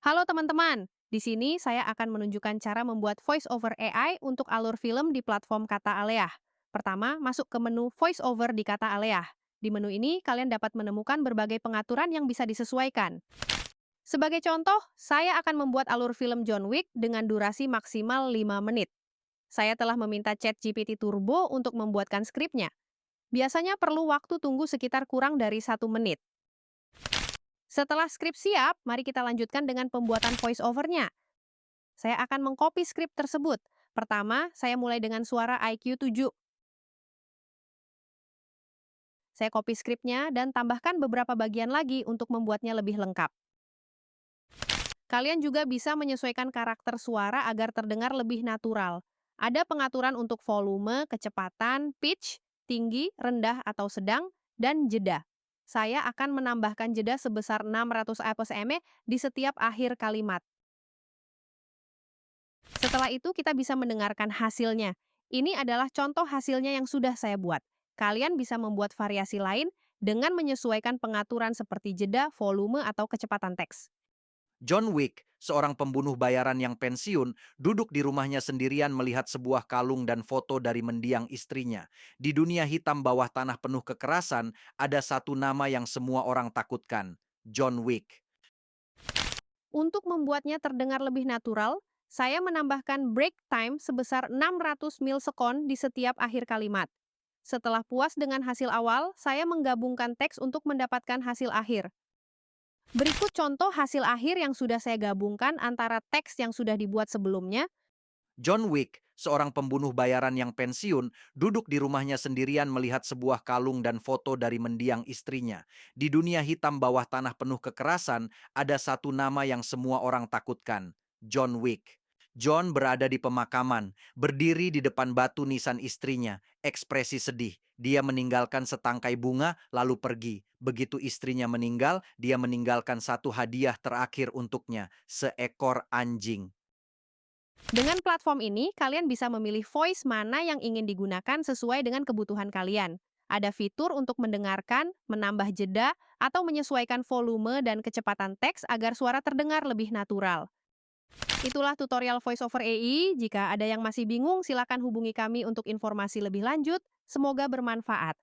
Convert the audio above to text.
Halo teman-teman, di sini saya akan menunjukkan cara membuat voice over AI untuk alur film di platform Kata Alea. Pertama, masuk ke menu voice over di Kata Alea. Di menu ini, kalian dapat menemukan berbagai pengaturan yang bisa disesuaikan. Sebagai contoh, saya akan membuat alur film John Wick dengan durasi maksimal 5 menit. Saya telah meminta ChatGPT Turbo untuk membuatkan skripnya. Biasanya perlu waktu tunggu sekitar kurang dari 1 menit. Setelah skrip siap, mari kita lanjutkan dengan pembuatan voice over-nya. Saya akan mengcopy skrip tersebut. Pertama, saya mulai dengan suara IQ 7. Saya copy skripnya dan tambahkan beberapa bagian lagi untuk membuatnya lebih lengkap. Kalian juga bisa menyesuaikan karakter suara agar terdengar lebih natural. Ada pengaturan untuk volume, kecepatan, pitch, tinggi, rendah atau sedang, dan jeda. Saya akan menambahkan jeda sebesar 600 APSM di setiap akhir kalimat. Setelah itu kita bisa mendengarkan hasilnya. Ini adalah contoh hasilnya yang sudah saya buat. Kalian bisa membuat variasi lain dengan menyesuaikan pengaturan seperti jeda, volume, atau kecepatan teks. John Wick, seorang pembunuh bayaran yang pensiun, duduk di rumahnya sendirian melihat sebuah kalung dan foto dari mendiang istrinya. Di dunia hitam bawah tanah penuh kekerasan, ada satu nama yang semua orang takutkan, John Wick. Untuk membuatnya terdengar lebih natural, saya menambahkan break time sebesar 600 milsekon di setiap akhir kalimat. Setelah puas dengan hasil awal, saya menggabungkan teks untuk mendapatkan hasil akhir. Berikut contoh hasil akhir yang sudah saya gabungkan antara teks yang sudah dibuat sebelumnya. John Wick, seorang pembunuh bayaran yang pensiun, duduk di rumahnya sendirian melihat sebuah kalung dan foto dari mendiang istrinya. Di dunia hitam bawah tanah penuh kekerasan, ada satu nama yang semua orang takutkan, John Wick. John berada di pemakaman, berdiri di depan batu nisan istrinya, ekspresi sedih. Dia meninggalkan setangkai bunga lalu pergi. Begitu istrinya meninggal, dia meninggalkan satu hadiah terakhir untuknya, seekor anjing. Dengan platform ini, kalian bisa memilih voice mana yang ingin digunakan sesuai dengan kebutuhan kalian. Ada fitur untuk mendengarkan, menambah jeda, atau menyesuaikan volume dan kecepatan teks agar suara terdengar lebih natural. Itulah tutorial voice over AI. Jika ada yang masih bingung, silakan hubungi kami untuk informasi lebih lanjut. Semoga bermanfaat.